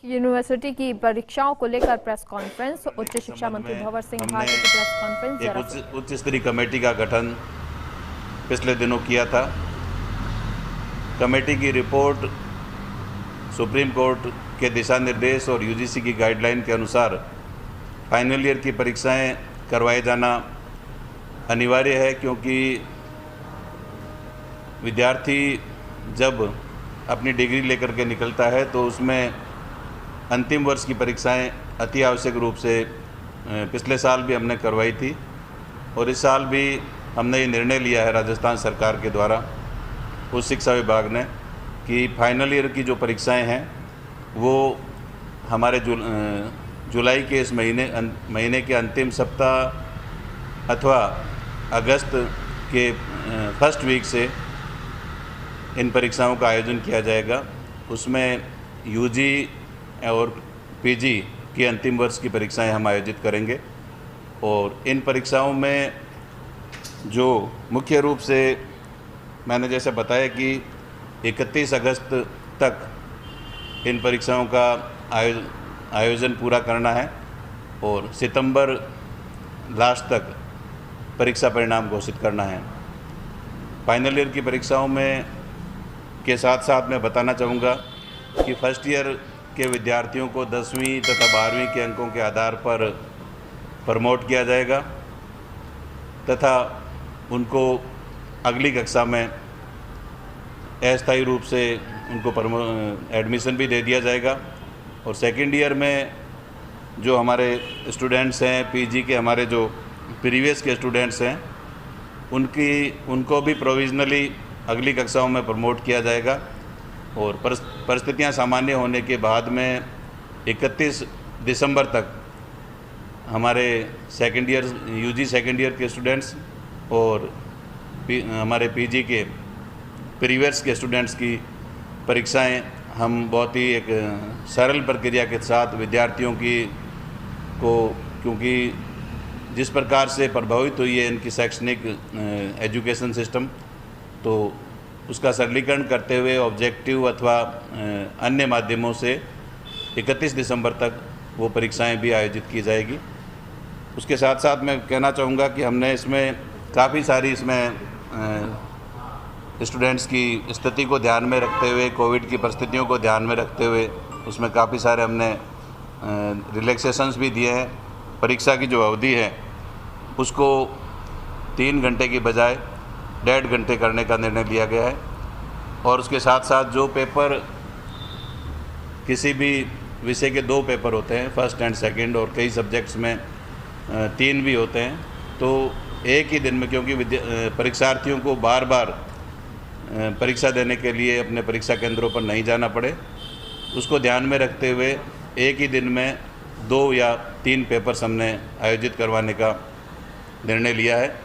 University की परीक्षाओं को लेकर प्रेस कॉन्फ्रेंस। उच्च शिक्षा मंत्री भंवर सिंह भाटी की प्रेस कॉन्फ्रेंस। एक उच्च स्तरीय कमेटी का गठन पिछले दिनों किया था। कमेटी की रिपोर्ट सुप्रीम कोर्ट के दिशा निर्देश और यूजीसी की गाइडलाइन के अनुसार फाइनल ईयर की परीक्षाएं करवाए जाना अनिवार्य है, क्योंकि विद्यार्थी जब अपनी डिग्री लेकर के निकलता है तो उसमें अंतिम वर्ष की परीक्षाएं अति आवश्यक रूप से पिछले साल भी हमने करवाई थी और इस साल भी हमने ये निर्णय लिया है राजस्थान सरकार के द्वारा उच्च शिक्षा विभाग ने कि फाइनल ईयर की जो परीक्षाएं हैं वो हमारे जुलाई के इस महीने के अंतिम सप्ताह अथवा अगस्त के फर्स्ट वीक से इन परीक्षाओं का आयोजन किया जाएगा। उसमें यूजी और पीजी की अंतिम वर्ष की परीक्षाएं हम आयोजित करेंगे और इन परीक्षाओं में जो मुख्य रूप से मैंने जैसे बताया कि 31 अगस्त तक इन परीक्षाओं का आयोजन पूरा करना है और सितंबर लास्ट तक परीक्षा परिणाम घोषित करना है। फाइनल ईयर की परीक्षाओं में के साथ साथ मैं बताना चाहूँगा कि फर्स्ट ईयर के विद्यार्थियों को 10वीं तथा 12वीं के अंकों के आधार पर प्रमोट किया जाएगा तथा उनको अगली कक्षा में अस्थायी रूप से उनको एडमिशन भी दे दिया जाएगा। और सेकेंड ईयर में जो हमारे स्टूडेंट्स हैं, पीजी के हमारे जो प्रीवियस के स्टूडेंट्स हैं, उनको भी प्रोविजनली अगली कक्षाओं में प्रमोट किया जाएगा और परिस्थितियां सामान्य होने के बाद में 31 दिसंबर तक हमारे second year UG second year के स्टूडेंट्स और हमारे पीजी के प्रीवियस के स्टूडेंट्स की परीक्षाएं हम बहुत ही एक सरल प्रक्रिया के साथ विद्यार्थियों को, क्योंकि जिस प्रकार से प्रभावित हुई है इनकी शैक्षणिक एजुकेशन सिस्टम, तो उसका सरलीकरण करते हुए ऑब्जेक्टिव अथवा अन्य माध्यमों से 31 दिसंबर तक वो परीक्षाएं भी आयोजित की जाएगी। उसके साथ साथ मैं कहना चाहूँगा कि हमने इसमें काफ़ी सारी स्टूडेंट्स की स्थिति को ध्यान में रखते हुए, कोविड की परिस्थितियों को ध्यान में रखते हुए उसमें काफ़ी सारे हमने रिलैक्सेशंस भी दिए हैं। परीक्षा की जो अवधि है उसको 3 घंटे की बजाय 1.5 घंटे करने का निर्णय लिया गया है और उसके साथ साथ जो पेपर किसी भी विषय के 2 पेपर होते हैं, फर्स्ट एंड सेकंड, और कई सब्जेक्ट्स में 3 भी होते हैं, तो एक ही दिन में, क्योंकि परीक्षार्थियों को बार बार परीक्षा देने के लिए अपने परीक्षा केंद्रों पर नहीं जाना पड़े, उसको ध्यान में रखते हुए एक ही दिन में 2 या 3 पेपर्स हमने आयोजित करवाने का निर्णय लिया है।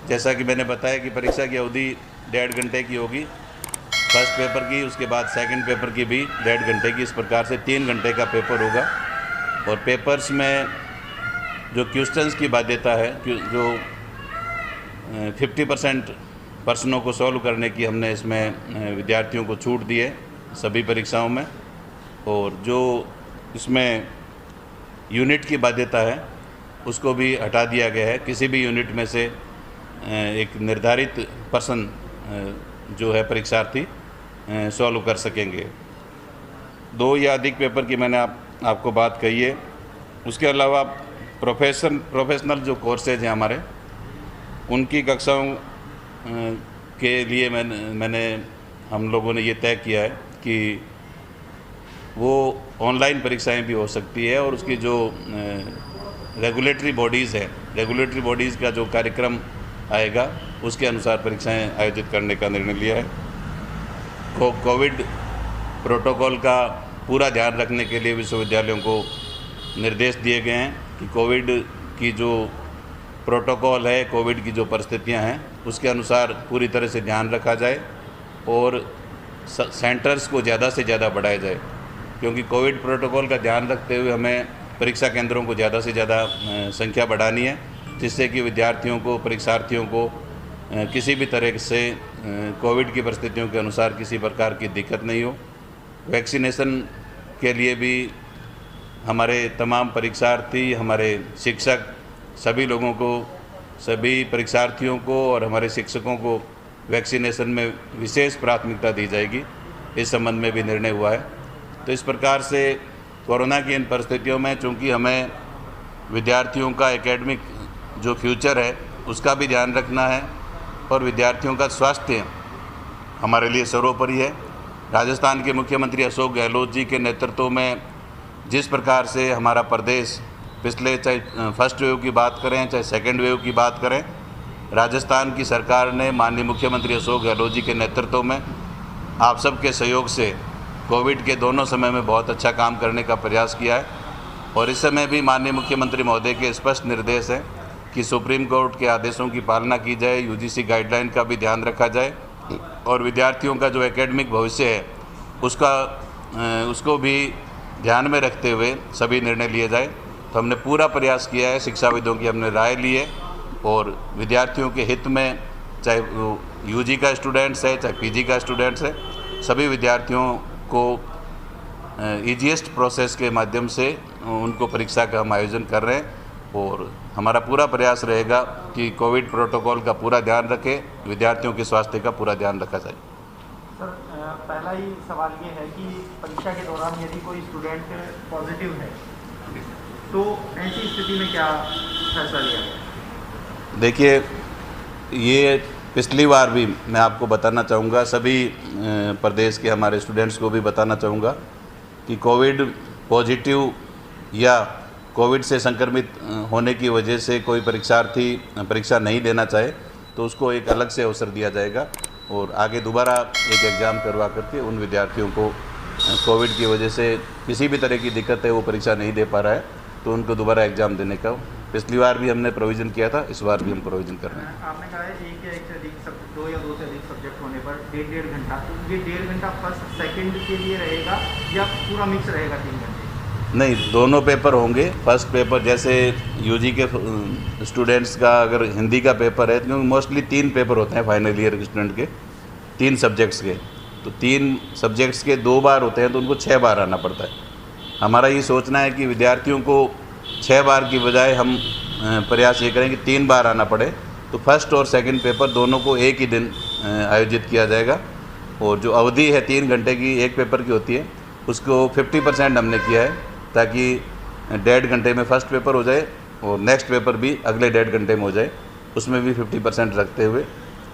जैसा कि मैंने बताया कि परीक्षा की अवधि 1.5 घंटे की होगी फर्स्ट पेपर की, उसके बाद सेकंड पेपर की भी 1.5 घंटे की, इस प्रकार से 3 घंटे का पेपर होगा। और पेपर्स में जो क्वेश्चंस की बाध्यता है, जो 50% प्रश्नों को सॉल्व करने की हमने इसमें विद्यार्थियों को छूट दी है सभी परीक्षाओं में, और जो इसमें यूनिट की बाध्यता है उसको भी हटा दिया गया है। किसी भी यूनिट में से एक निर्धारित प्रश्न जो है परीक्षार्थी सॉल्व कर सकेंगे। 2 या अधिक पेपर की मैंने आपको बात कही है। उसके अलावा प्रोफेशनल जो कोर्सेज हैं हमारे, उनकी कक्षाओं के लिए हम लोगों ने ये तय किया है कि वो ऑनलाइन परीक्षाएं भी हो सकती है और उसकी जो रेगुलेटरी बॉडीज़ का जो कार्यक्रम आएगा उसके अनुसार परीक्षाएं आयोजित करने का निर्णय लिया है। कोविड प्रोटोकॉल का पूरा ध्यान रखने के लिए विश्वविद्यालयों को निर्देश दिए गए हैं कि कोविड की जो प्रोटोकॉल है, कोविड की जो परिस्थितियां हैं, उसके अनुसार पूरी तरह से ध्यान रखा जाए और सेंटर्स को ज़्यादा से ज़्यादा बढ़ाया जाए, क्योंकि कोविड प्रोटोकॉल का ध्यान रखते हुए हमें परीक्षा केंद्रों को ज़्यादा से ज़्यादा संख्या बढ़ानी है, जिससे कि विद्यार्थियों को, परीक्षार्थियों को किसी भी तरह से कोविड की परिस्थितियों के अनुसार किसी प्रकार की दिक्कत नहीं हो। वैक्सीनेशन के लिए भी हमारे तमाम परीक्षार्थी, हमारे शिक्षक, सभी लोगों को, सभी परीक्षार्थियों को और हमारे शिक्षकों को वैक्सीनेशन में विशेष प्राथमिकता दी जाएगी, इस संबंध में भी निर्णय हुआ है। तो इस प्रकार से कोरोना की इन परिस्थितियों में चूँकि हमें विद्यार्थियों का एकेडमिक जो फ्यूचर है उसका भी ध्यान रखना है और विद्यार्थियों का स्वास्थ्य हमारे लिए सर्वोपरि है। राजस्थान के मुख्यमंत्री अशोक गहलोत जी के नेतृत्व में जिस प्रकार से हमारा प्रदेश पिछले, चाहे फर्स्ट वेव की बात करें चाहे सेकेंड वेव की बात करें, राजस्थान की सरकार ने माननीय मुख्यमंत्री अशोक गहलोत जी के नेतृत्व में आप सबके सहयोग से कोविड के दोनों समय में बहुत अच्छा काम करने का प्रयास किया है। और इस समय भी माननीय मुख्यमंत्री महोदय के स्पष्ट निर्देश हैं कि सुप्रीम कोर्ट के आदेशों की पालना की जाए, यूजीसी गाइडलाइन का भी ध्यान रखा जाए और विद्यार्थियों का जो एकेडमिक भविष्य है उसको भी ध्यान में रखते हुए सभी निर्णय लिए जाए। तो हमने पूरा प्रयास किया है, शिक्षाविदों की हमने राय ली है और विद्यार्थियों के हित में, चाहे वो यूजी का स्टूडेंट्स है चाहे पीजी का स्टूडेंट्स है, सभी विद्यार्थियों को ईजीएस्ट प्रोसेस के माध्यम से उनको परीक्षा का हम आयोजन कर रहे हैं और हमारा पूरा प्रयास रहेगा कि कोविड प्रोटोकॉल का पूरा ध्यान रखें, विद्यार्थियों के स्वास्थ्य का पूरा ध्यान रखा जाए। सर, पहला ही सवाल ये है कि परीक्षा के दौरान यदि कोई स्टूडेंट पॉजिटिव है तो ऐसी स्थिति में क्या फैसला लिया गया? देखिए, ये पिछली बार भी मैं आपको बताना चाहूँगा, सभी प्रदेश के हमारे स्टूडेंट्स को भी बताना चाहूँगा कि कोविड पॉजिटिव या कोविड से संक्रमित होने की वजह से कोई परीक्षार्थी परीक्षा नहीं देना चाहे तो उसको एक अलग से अवसर दिया जाएगा और आगे दोबारा एक एग्ज़ाम करवा करके उन विद्यार्थियों को कोविड की वजह से किसी भी तरह की दिक्कत है, वो परीक्षा नहीं दे पा रहा है, तो उनको दोबारा एग्ज़ाम देने का पिछली बार भी हमने प्रोविज़न किया था, इस बार भी हम प्रोविज़न कर रहे हैं। आपने कहा है एक या एक से अधिक दो या दो से अधिक सब्जेक्ट होने पर 1.5 घंटा, तो ये 1.5 घंटा फर्स्ट सेकंड के लिए रहेगा या पूरा मिक्स रहेगा 3 घंटे? नहीं, दोनों पेपर होंगे। फर्स्ट पेपर जैसे यूजी के स्टूडेंट्स का अगर हिंदी का पेपर है, क्योंकि मोस्टली 3 पेपर होते हैं फाइनल ईयर के स्टूडेंट के, 3 सब्जेक्ट्स के, तो 3 सब्जेक्ट्स के 2 बार होते हैं तो उनको 6 बार आना पड़ता है। हमारा ये सोचना है कि विद्यार्थियों को 6 बार की बजाय हम प्रयास ये करें कि 3 बार आना पड़े, तो फर्स्ट और सेकंड पेपर दोनों को एक ही दिन आयोजित किया जाएगा और जो अवधि है 3 घंटे की एक पेपर की होती है उसको 50% हमने किया है ताकि 1.5 घंटे में फर्स्ट पेपर हो जाए और नेक्स्ट पेपर भी अगले 1.5 घंटे में हो जाए, उसमें भी 50% रखते हुए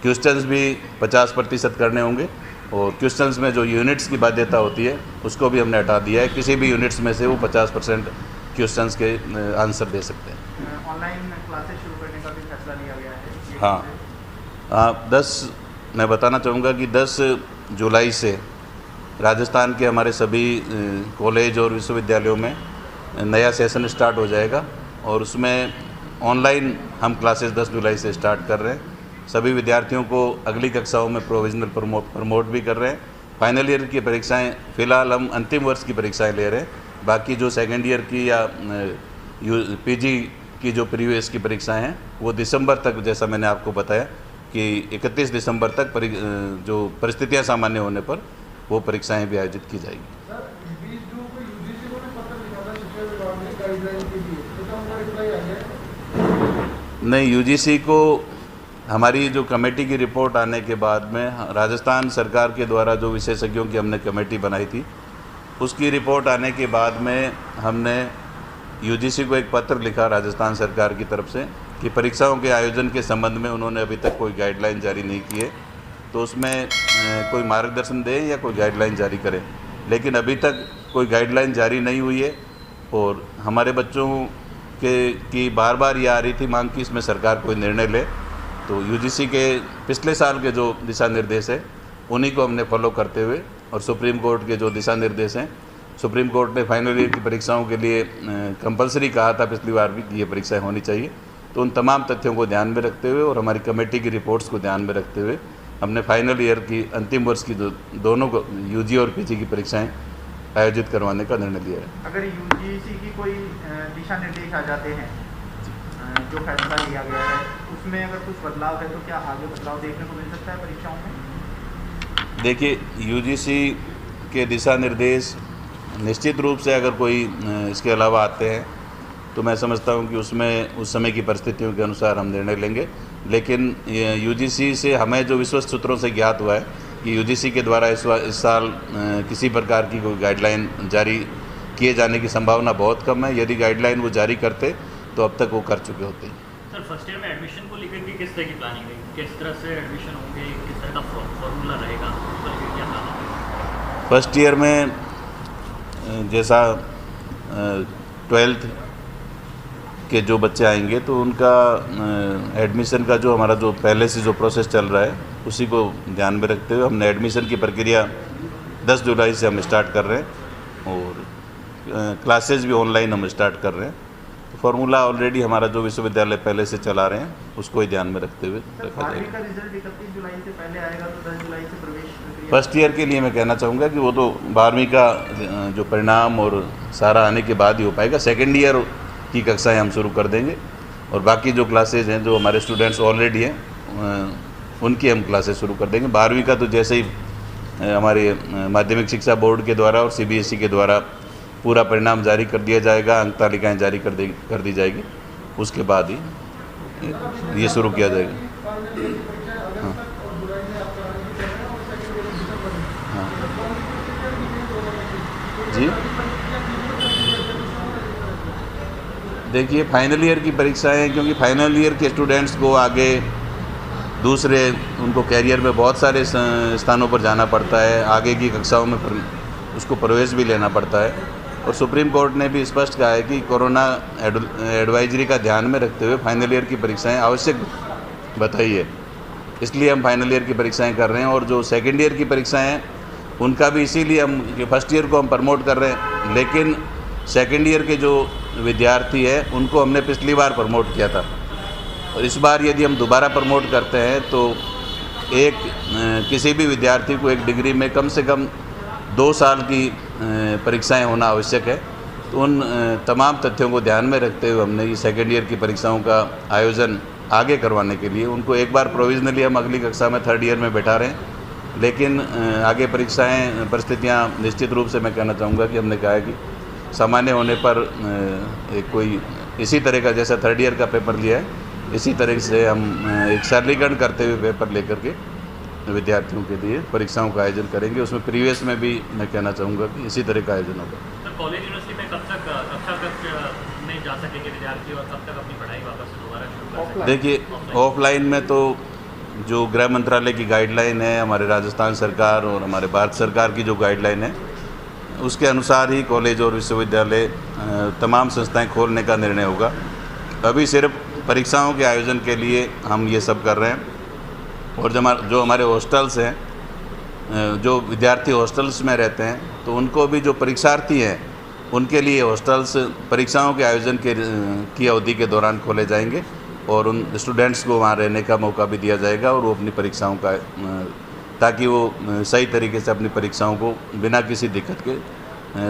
क्वेश्चंस भी 50% करने होंगे और क्वेश्चंस में जो यूनिट्स की बाध्यता होती है उसको भी हमने हटा दिया है। किसी भी यूनिट्स में से वो 50% क्वेश्चंस के आंसर दे सकते हैं। ऑनलाइन क्लासेस शुरू करने का भी फैसला लिया गया है? हाँ, मैं बताना चाहूँगा कि 10 जुलाई से राजस्थान के हमारे सभी कॉलेज और विश्वविद्यालयों में नया सेशन स्टार्ट हो जाएगा और उसमें ऑनलाइन हम क्लासेस 10 जुलाई से स्टार्ट कर रहे हैं। सभी विद्यार्थियों को अगली कक्षाओं में प्रोविजनल प्रमोट भी कर रहे हैं। फाइनल ईयर की परीक्षाएं फ़िलहाल हम अंतिम वर्ष की परीक्षाएं ले रहे हैं, बाकी जो सेकेंड ईयर की या पीजी की जो प्रीवियस की परीक्षाएं हैं वो दिसंबर तक, जैसा मैंने आपको बताया कि 31 दिसंबर तक जो परिस्थितियां सामान्य होने पर वो परीक्षाएं भी आयोजित की जाएगी। नहीं, यूजीसी को हमारी जो कमेटी की रिपोर्ट आने के बाद में राजस्थान सरकार के द्वारा जो विशेषज्ञों की हमने कमेटी बनाई थी उसकी रिपोर्ट आने के बाद में हमने यूजीसी को एक पत्र लिखा राजस्थान सरकार की तरफ से कि परीक्षाओं के आयोजन के संबंध में उन्होंने अभी तक कोई गाइडलाइन जारी नहीं की है, तो उसमें कोई मार्गदर्शन दें या कोई गाइडलाइन जारी करें। लेकिन अभी तक कोई गाइडलाइन जारी नहीं हुई है और हमारे बच्चों की बार बार ये आ रही थी मांग कि इसमें सरकार कोई निर्णय ले, तो यूजीसी के पिछले साल के जो दिशा निर्देश है उन्हीं को हमने फॉलो करते हुए और सुप्रीम कोर्ट के जो दिशा निर्देश हैं, सुप्रीम कोर्ट ने फाइनल ईयर की परीक्षाओं के लिए कंपलसरी कहा था पिछली बार भी कि ये परीक्षाएं होनी चाहिए, तो उन तमाम तथ्यों को ध्यान में रखते हुए और हमारी कमेटी की रिपोर्ट्स को ध्यान में रखते हुए हमने फाइनल ईयर की अंतिम वर्ष की दोनों को यूजी और पीजी की परीक्षाएं आयोजित करवाने का निर्णय लिया है। अगर यूजीसी की कोई दिशा निर्देश आ जाते हैं जो फैसला लिया गया है उसमें अगर कुछ बदलाव है तो क्या आगे बदलाव देखने को मिल सकता है परीक्षाओं में? देखिए, यूजीसी के दिशा निर्देश निश्चित रूप से अगर कोई इसके अलावा आते हैं तो मैं समझता हूं कि उसमें उस समय की परिस्थितियों के अनुसार हम निर्णय लेंगे। लेकिन यूजीसी से हमें जो विश्वस्त सूत्रों से ज्ञात हुआ है कि यूजीसी के द्वारा इस साल किसी प्रकार की कोई गाइडलाइन जारी किए जाने की संभावना बहुत कम है। यदि गाइडलाइन वो जारी करते तो अब तक वो कर चुके होते हैं। सर, फर्स्ट ईयर में एडमिशन को लेकर के किस तरह की प्लानिंग है, किस तरह से एडमिशन होंगे, किस तरह का फॉर्मूला रहेगा, क्या प्लान है? फर्स्ट ईयर में जैसा 12th के जो बच्चे आएंगे तो उनका एडमिशन का जो हमारा जो पहले से जो प्रोसेस चल रहा है उसी को ध्यान में रखते हुए हमने एडमिशन की प्रक्रिया 10 जुलाई से हम स्टार्ट कर रहे हैं और क्लासेस भी ऑनलाइन हम स्टार्ट कर रहे हैं। तो फार्मूला ऑलरेडी हमारा जो विश्वविद्यालय पहले से चला रहे हैं उसको ही ध्यान में रखते हुए रखा जाएगा। का रिजल्ट 31 जुलाई से पहले आएगा तो 10 जुलाई से प्रवेश प्रक्रिया। फर्स्ट ईयर के लिए मैं कहना चाहूँगा कि वो तो 12वीं का जो परिणाम और सारा आने के बाद ही हो पाएगा। सेकेंड ईयर की कक्षाएं हम शुरू कर देंगे और बाकी जो क्लासेज हैं जो हमारे स्टूडेंट्स ऑलरेडी हैं उनकी हम क्लासेस शुरू कर देंगे। 12वीं का तो जैसे ही हमारे माध्यमिक शिक्षा बोर्ड के द्वारा और सीबीएसई के द्वारा पूरा परिणाम जारी कर दिया जाएगा, अंक तालिकाएँ जारी कर दी जाएगी, उसके बाद ही ये शुरू किया जाएगा। हाँ। हाँ। जी देखिए, फाइनल ईयर की परीक्षाएं, क्योंकि फाइनल ईयर के स्टूडेंट्स को आगे दूसरे उनको कैरियर में बहुत सारे स्थानों पर जाना पड़ता है, आगे की कक्षाओं में उसको प्रवेश भी लेना पड़ता है। और सुप्रीम कोर्ट ने भी स्पष्ट कहा है कि कोरोना एडवाइजरी का ध्यान में रखते हुए फाइनल ईयर की परीक्षाएं आवश्यक बताई है, इसलिए हम फाइनल ईयर की परीक्षाएं कर रहे हैं। और जो सेकेंड ईयर की परीक्षाएं हैं उनका भी इसीलिए हम फर्स्ट ईयर को हम प्रमोट कर रहे हैं, लेकिन सेकेंड ईयर के जो विद्यार्थी हैं उनको हमने पिछली बार प्रमोट किया था और इस बार यदि हम दोबारा प्रमोट करते हैं तो किसी भी विद्यार्थी को एक डिग्री में कम से कम 2 साल की परीक्षाएं होना आवश्यक है। तो उन तमाम तथ्यों को ध्यान में रखते हुए हमने ये सेकेंड ईयर की परीक्षाओं का आयोजन आगे करवाने के लिए उनको एक बार प्रोविजनली हम अगली कक्षा में थर्ड ईयर में बैठा रहे हैं, लेकिन आगे परीक्षाएं परिस्थितियां निश्चित रूप से मैं कहना चाहूँगा कि हमने कहा है कि सामान्य होने पर कोई इसी तरह का जैसा थर्ड ईयर का पेपर लिया है इसी तरह से हम एक सरलीकरण करते हुए पेपर लेकर के विद्यार्थियों के लिए परीक्षाओं का आयोजन करेंगे। उसमें प्रीवियस में भी मैं कहना चाहूँगा कि इसी तरह का आयोजन होगा। सर, कॉलेज यूनिवर्सिटी में कब तक कक्षा कक्ष में जा सकेंगे विद्यार्थी और कब तक अपनी पढ़ाई वापस से दोबारा शुरू कर सकेंगे? देखिए, ऑफलाइन में तो जो गृह मंत्रालय की गाइडलाइन है, हमारे राजस्थान सरकार और हमारे भारत सरकार की जो गाइडलाइन है उसके अनुसार ही कॉलेज और विश्वविद्यालय तमाम संस्थाएं खोलने का निर्णय होगा। अभी सिर्फ परीक्षाओं के आयोजन के लिए हम ये सब कर रहे हैं। और जो हमारे हॉस्टल्स हैं, जो विद्यार्थी हॉस्टल्स में रहते हैं, तो उनको भी जो परीक्षार्थी हैं उनके लिए हॉस्टल्स परीक्षाओं के आयोजन की अवधि के दौरान खोले जाएंगे और उन स्टूडेंट्स को वहाँ रहने का मौका भी दिया जाएगा और वो अपनी परीक्षाओं का ताकि वो सही तरीके से अपनी परीक्षाओं को बिना किसी दिक्कत के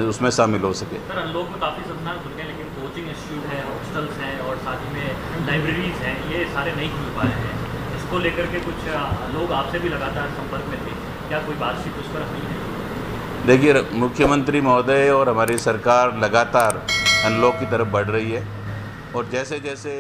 उसमें शामिल हो सके। सर, अनलॉक में काफ़ी संस्थान खुल गए, लेकिन कोचिंग इंस्टीट्यूट है, हॉस्टल्स हैं और साथ ही में लाइब्रेरीज हैं, ये सारे नहीं खुल पा रहे हैं। इसको लेकर के कुछ लोग आपसे भी लगातार संपर्क में थे, क्या कोई बातचीत उस पर हुई है? देखिए, मुख्यमंत्री महोदय और हमारी सरकार लगातार अनलॉक की तरफ बढ़ रही है और जैसे जैसे